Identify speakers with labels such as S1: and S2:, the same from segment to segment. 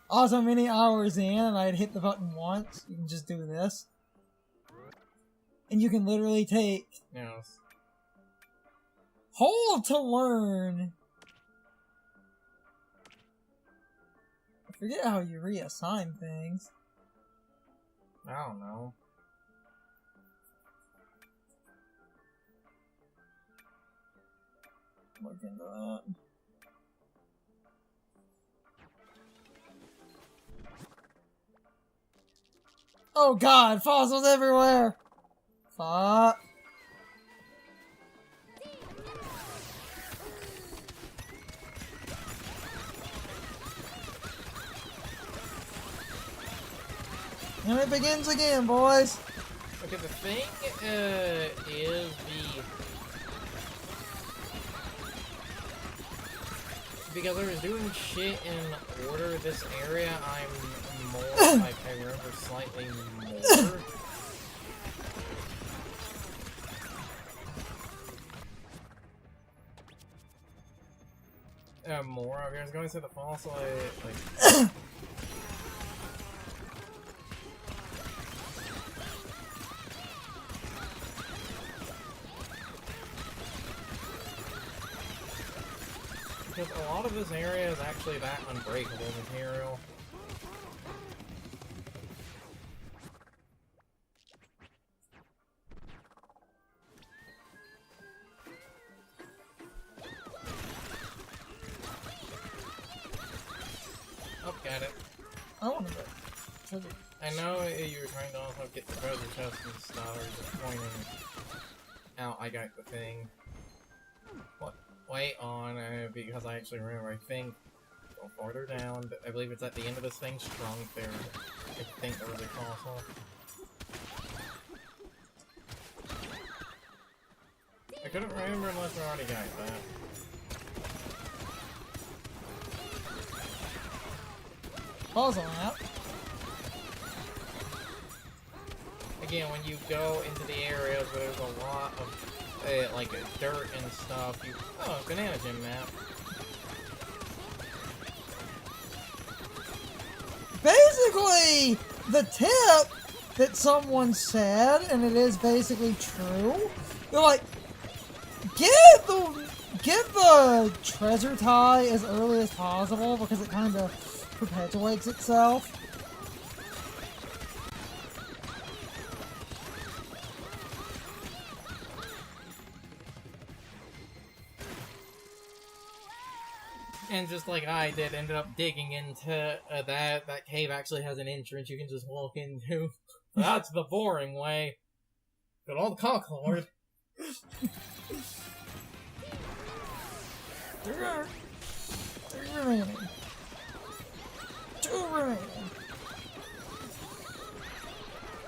S1: Also, many hours in, and I had hit the button once. You can just do this. And you can literally take...
S2: Yes.
S1: Hold to learn. I forget how you reassign things.
S2: I don't know.
S1: Look into that. Oh god, fossils everywhere! Fuck. And it begins again, boys.
S2: Okay, the thing is because I was doing shit in order this area, I'm more like I remember slightly more. More. I was going to say the fossil, like. Because a lot of this area is actually that unbreakable material. Oh, got it.
S1: I want to go. Treasure.
S2: I know you were trying to also get the treasure chest and stuff, or just pointing out I got the thing. What? Wait on, because I actually remember, I think, go farther down, I believe it's at the end of this thing, shrunk there. I think there was a fossil. I couldn't remember unless I already got that.
S1: Puzzle map.
S2: Again, when you go into the areas where there's a lot of, like, dirt and stuff, you... Oh, banana gym map.
S1: Basically, the tip that someone said, and it is basically true, they're like, get the treasure tie as early as possible because it kind of perpetuates itself.
S2: And just like I did, ended up digging into that cave actually has an entrance you can just walk into. That's the boring way. Got all the concord.
S1: Three remaining. 2 remaining.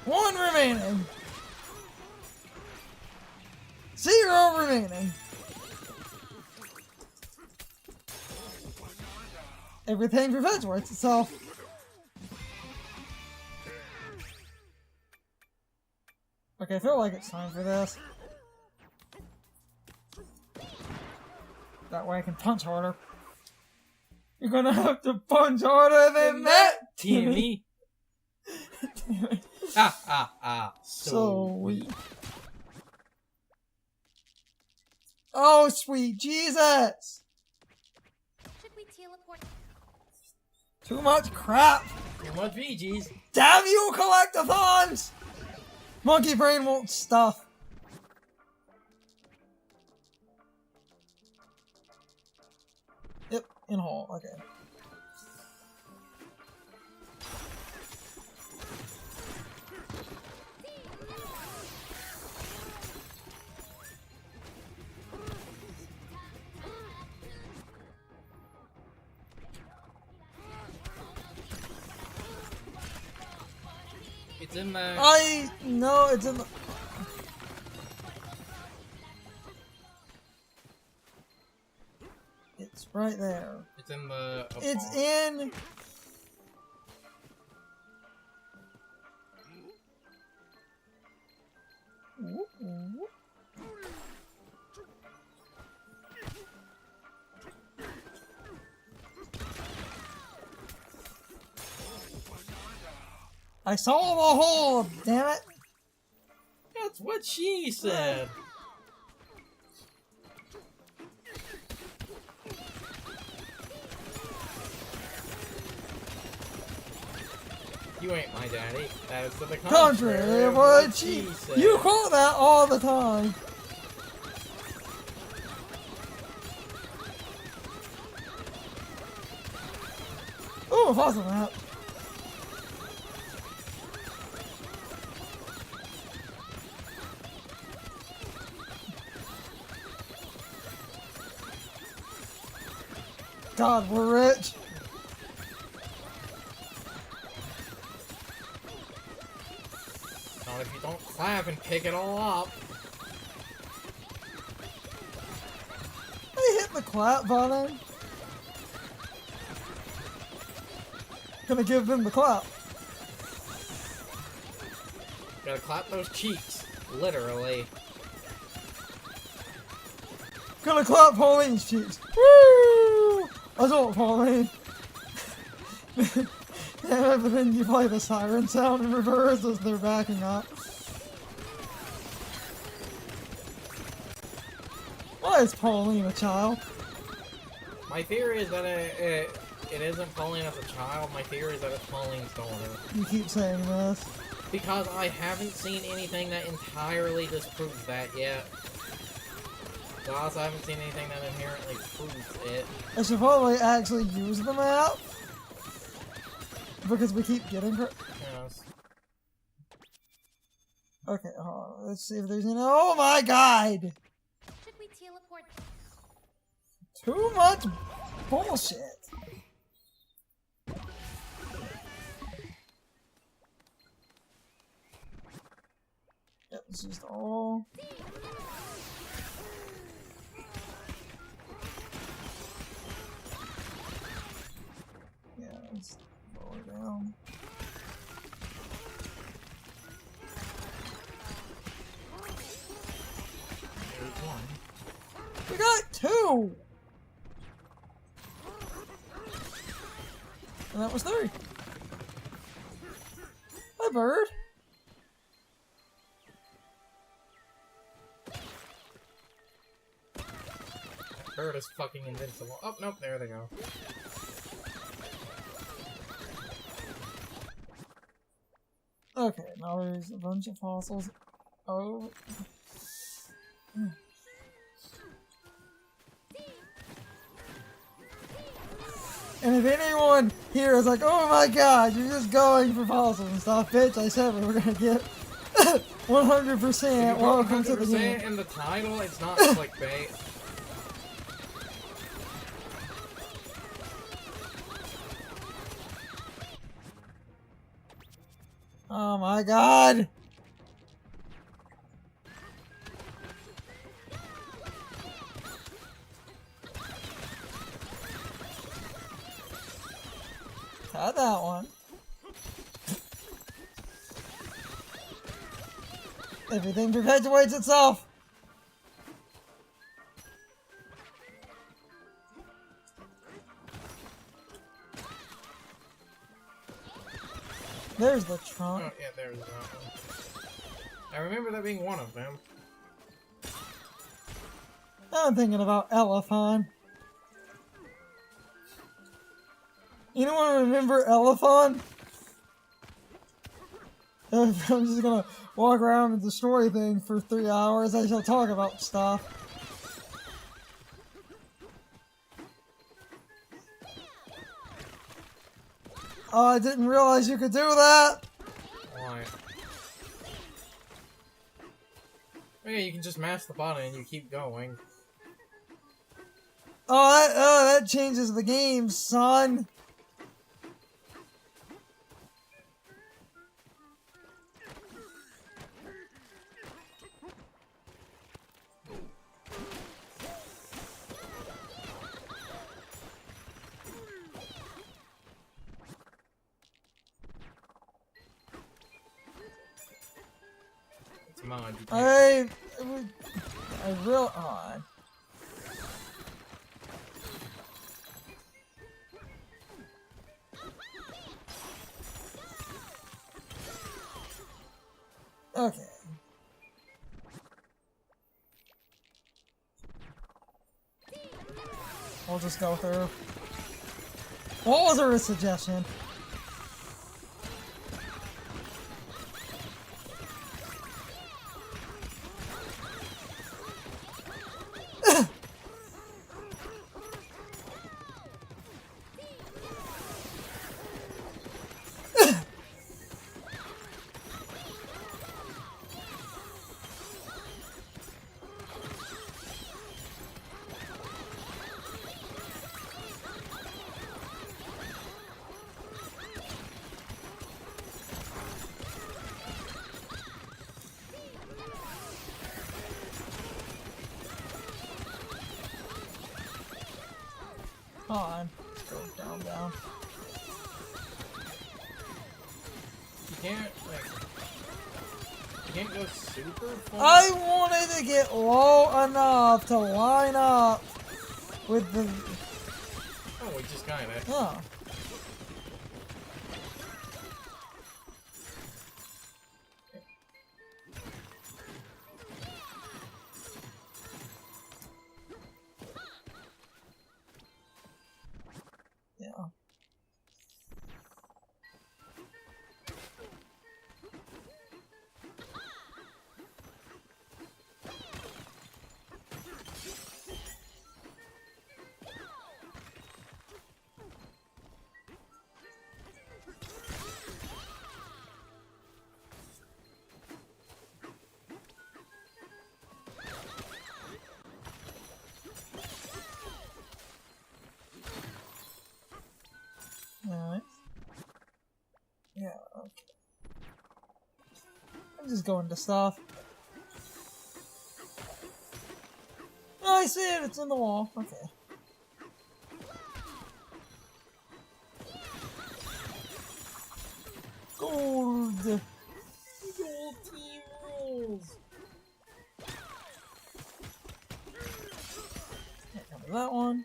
S1: 1 remaining. 0 remaining. Everything perpetuates itself. Okay, I feel like it's time for this. That way I can punch harder. You're gonna have to punch harder than that,
S2: Timmy. So weak.
S1: Oh, sweet Jesus!
S3: Should we teleport?
S1: Too much crap!
S2: Too much VGs.
S1: Damn you, collectathons! Monkey brain won't stuff. Yep, in hole, okay.
S2: It's in the...
S1: No, it's in the... It's right there.
S2: It's in the...
S1: It's in... I saw the hole, damn it!
S2: That's what she said. You ain't my daddy. That is to the
S1: Contrary of what she
S2: said.
S1: You call that all the time. Oh, fossil map. God, we're rich.
S2: Not if you don't clap and pick it all up.
S1: I hit the clap button. Gonna give them the clap.
S2: Gotta clap those cheeks. Literally.
S1: Gonna clap Pauline's cheeks. Woo! I don't, Pauline. Yeah, but then you play the siren sound in reverse as they're backing up. Why is Pauline a child?
S2: My theory is that it isn't Pauline as a child. My theory is that it's Pauline's daughter.
S1: You keep saying this.
S2: Because I haven't seen anything that entirely disproves that yet. So I also haven't seen anything that inherently proves it.
S1: I should probably actually use the map. Because we keep getting her.
S2: Yes.
S1: Okay, hold on. Let's see if there's any. Oh my god!
S3: Should we teleport?
S1: Too much bullshit. Yep, it's just all. Yeah, let's lower down.
S2: There's one.
S1: We got two! And that was three. Hi, bird.
S2: That bird is fucking invincible. Oh, nope, there they go.
S1: Okay, now there's a bunch of fossils. Oh. And if anyone here is like, oh my god, you're just going for fossils and stuff, bitch, I said we were gonna get 100% welcome to the game.
S2: In the title, it's not clickbait.
S1: Oh my god! Had that one. Everything perpetuates itself. There's the trunk.
S2: Oh, yeah, there's that one. I remember that being one of them.
S1: I'm thinking about Elephant. Anyone remember Elephant? If I'm just gonna walk around and destroy things for 3 hours, I shall talk about stuff. Oh, I didn't realize you could do that!
S2: Why? Oh, yeah, you can just mash the button and you keep going.
S1: Oh, that changes the game, son!
S2: It's mod. You can't.
S1: I real on. Okay. We'll just go through. What was her suggestion? Come on. Let's go down, down.
S2: You can't, like... You can't go super far?
S1: I wanted to get low enough to line up with the...
S2: Oh, we just got it.
S1: Oh. Yeah. Alright. Yeah, okay. I'm just going to stuff. Oh, I see it, it's in the wall. Okay. Gold!
S2: Gold team rules!
S1: Can't cover that one.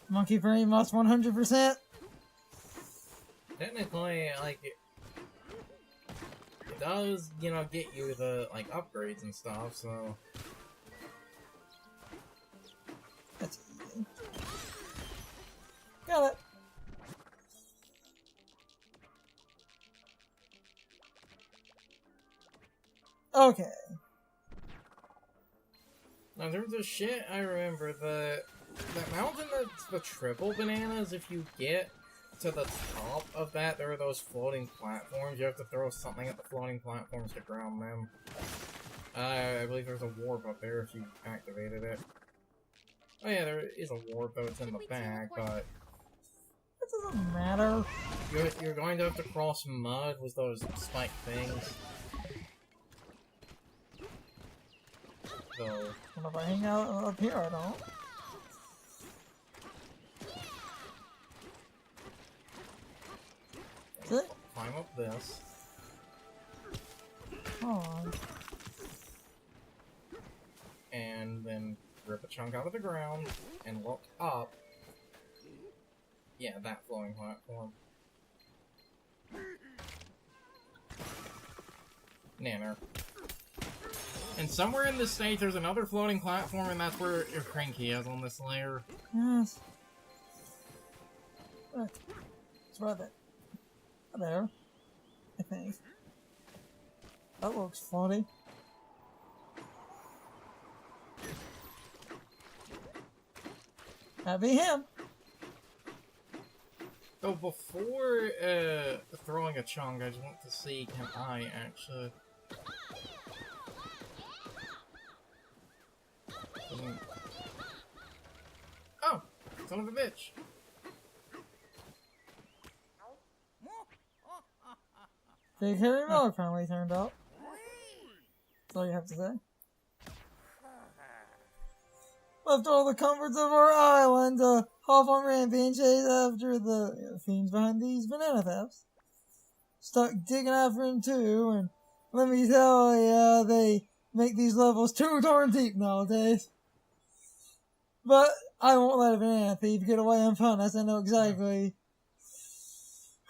S1: Monkey brain must 100%.
S2: Technically, like, it does, you know, get you the, like, upgrades and stuff, so...
S1: That's easy. Got it. Okay.
S2: Now, there's a shit I remember, the mountain that's the triple bananas, if you get to the top of that, there are those floating platforms. You have to throw something at the floating platforms to ground them. I believe there's a warp up there if you activated it. Oh yeah, there is a warp, though it's in the back, but...
S1: It doesn't matter.
S2: You're going to have to cross mud with those spike things. So...
S1: Well, if I hang out up here, I don't. See?
S2: Climb up this.
S1: Come on.
S2: And then rip a chunk out of the ground and look up. Yeah, that flowing platform. Nanner. And somewhere in this stage there's another floating platform, and that's where your cranky is on this layer.
S1: Yes. Look. It's right there. There. I think. That looks funny. That'd be him.
S2: So before throwing a chunk, I just want to see, can I actually... Oh! Son of a bitch!
S1: Big hairy mole finally turned up. That's all you have to say. Left all the comforts of our island to hop on rampage after the fiends behind these banana thefts. Stuck digging after him too, and let me tell ya, they make these levels too darn deep nowadays. But I won't let a banana thief get away unpunished. I know exactly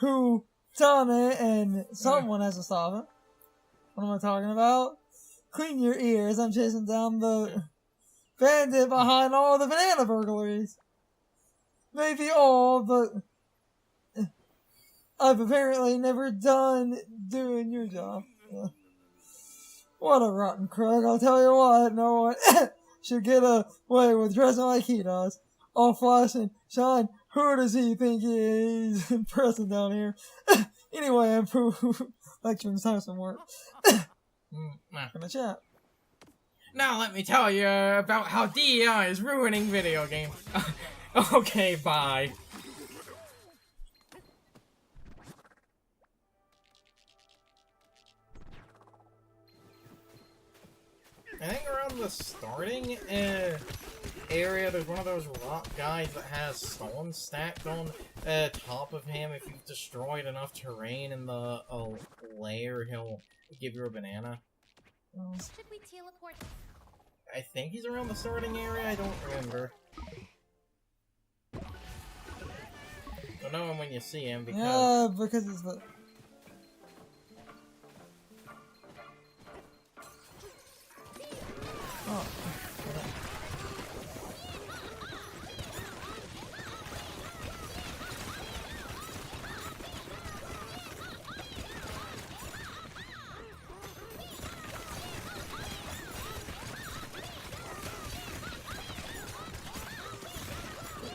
S1: who done it, and someone has to stop it. What am I talking about? Clean your ears. I'm chasing down the bandit behind all the banana burglaries. Maybe all, but I've apparently never done doing your job. Yeah. What a rotten crook. I'll tell you what, no one should get away with dressing like he does. All flash and shine. Who does he think he is? He's impressing down here. Anyway, I'm lecturing time some work. In the chat.
S2: Now let me tell you about how DEI is ruining video games. Okay, bye. I think around the starting area, there's one of those rock guys that has stones stacked on top of him. If you've destroyed enough terrain in the layer, he'll give you a banana.
S3: Should we teleport?
S2: I think he's around the starting area, I don't remember. You'll know him when you see him because...
S1: Yeah, because it's the... Oh.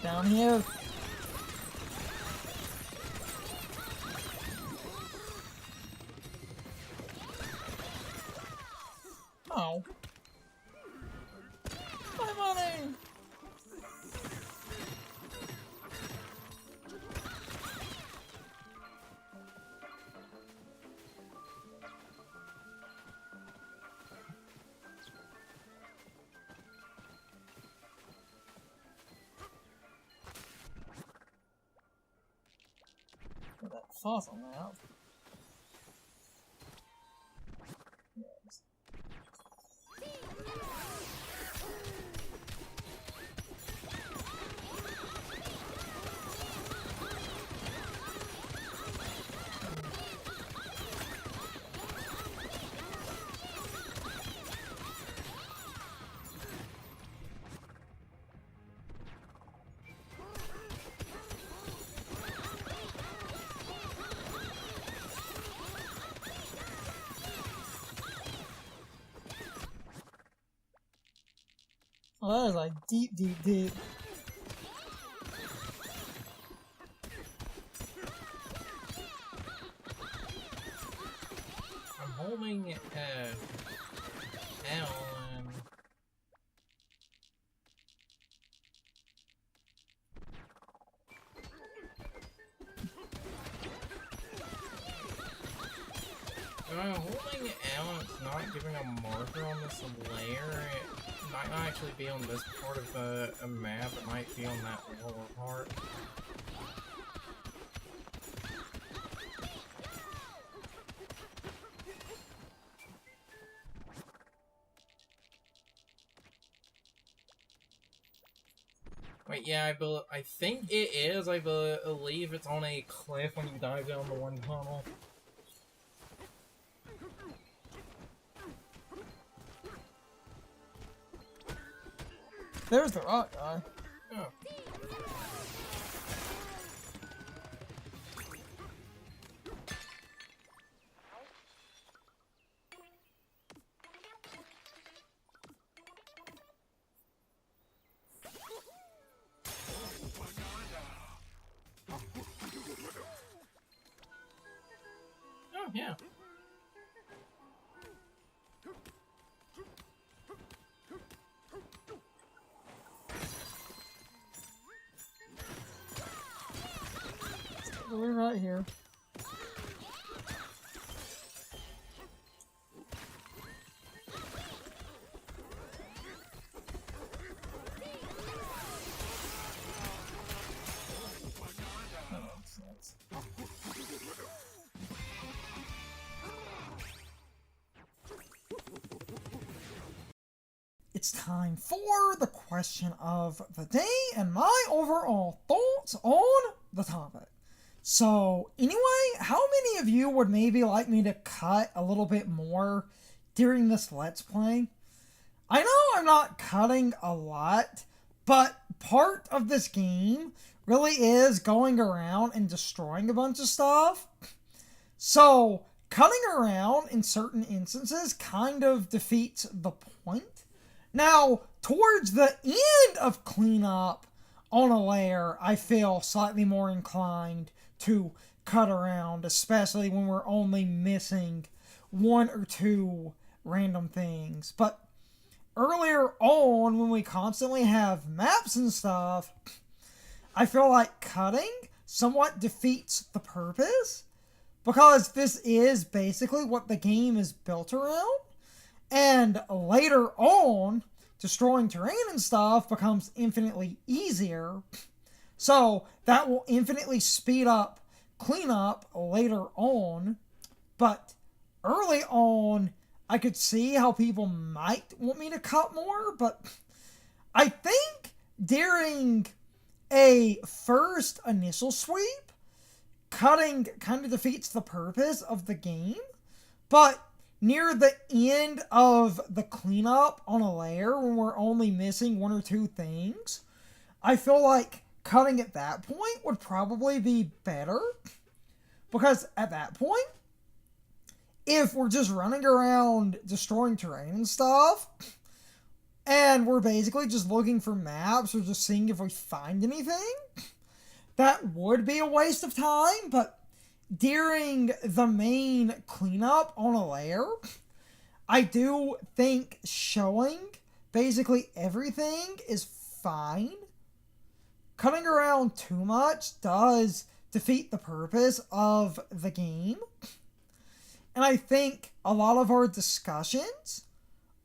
S1: Down here. Oh. My money! Get that fossil out. Yes. Oh, that is like deep, deep, deep.
S2: I'm holding L and... I'm holding L and it's not giving a marker on this layer. It might not actually be on this part of the map, it might be on that lower part. Wait, yeah, I think it is. I believe it's on a cliff when you dive down the one tunnel.
S1: There's the rock guy.
S2: Oh. Oh, yeah.
S1: We're right here. That makes sense. it's time for the question of the day and my overall thoughts on the topic. So, anyway, how many of you would maybe like me to cut a little bit more during this Let's Play? I know I'm not cutting a lot, but part of this game really is going around and destroying a bunch of stuff. So, cutting around in certain instances kind of defeats the point. Now, towards the end of cleanup on a layer, I feel slightly more inclined to cut around, especially when we're only missing one or two random things. But earlier on, when we constantly have maps and stuff, I feel like cutting somewhat defeats the purpose, because this is basically what the game is built around. And later on, destroying terrain and stuff becomes infinitely easier. So that will infinitely speed up cleanup later on. But early on, I could see how people might want me to cut more. But I think during a first initial sweep, cutting kind of defeats the purpose of the game. But near the end of the cleanup on a layer, when we're only missing one or two things, I feel like cutting at that point would probably be better. Because at that point, if we're just running around destroying terrain and stuff, and we're basically just looking for maps or just seeing if we find anything, that would be a waste of time. But during the main cleanup on a layer, I do think showing basically everything is fine. Cutting around too much does defeat the purpose of the game. And I think a lot of our discussions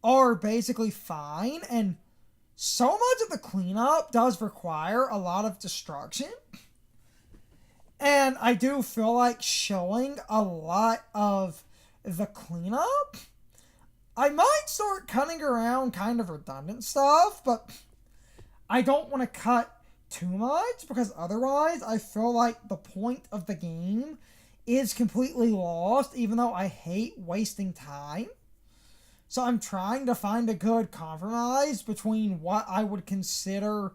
S1: are basically fine, and so much of the cleanup does require a lot of destruction. And I do feel like showing a lot of the cleanup, I might start cutting around kind of redundant stuff, but I don't want to cut too much, because otherwise I feel like the point of the game is completely lost, even though I hate wasting time. So I'm trying to find a good compromise between what I would consider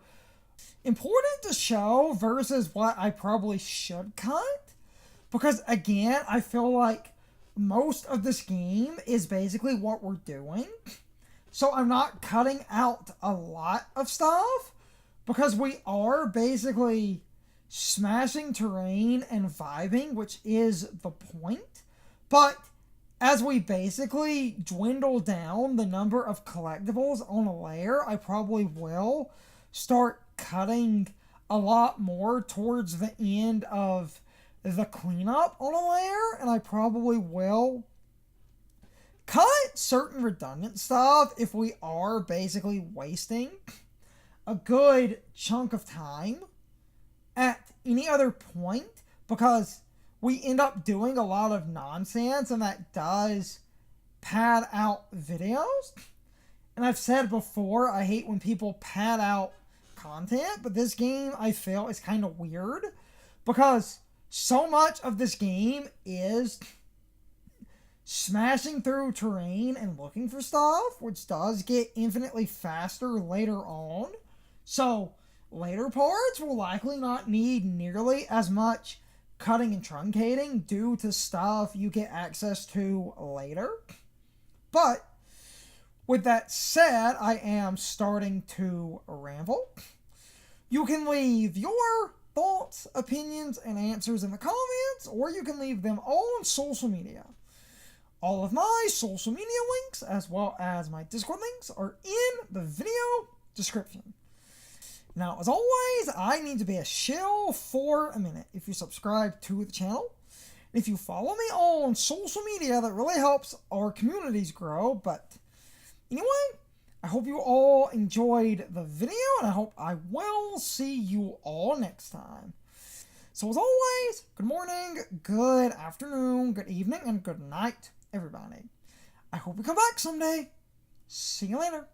S1: important to show versus what I probably should cut. Because again, I feel like most of this game is basically what we're doing. So I'm not cutting out a lot of stuff, because we are basically smashing terrain and vibing, which is the point. But as we basically dwindle down the number of collectibles on a layer, I probably will start cutting a lot more towards the end of the cleanup on a layer, and I probably will cut certain redundant stuff if we are basically wasting a good chunk of time at any other point, because we end up doing a lot of nonsense, and that does pad out videos. And I've said before, I hate when people pad out content, but this game, I feel, is kind of weird, because so much of this game is smashing through terrain and looking for stuff, which does get infinitely faster later on. So later parts will likely not need nearly as much cutting and truncating due to stuff you get access to later. But with that said, I am starting to ramble. You can leave your thoughts, opinions, and answers in the comments, or you can leave them on social media. All of my social media links, as well as my Discord links, are in the video description. Now, as always, I need to be a shill for a minute. If you subscribe to the channel, if you follow me on social media, that really helps our communities grow. But anyway, I hope you all enjoyed the video, and I hope I will see you all next time. So as always, good morning, good afternoon, good evening, and good night, everybody. I hope you come back someday. See you later.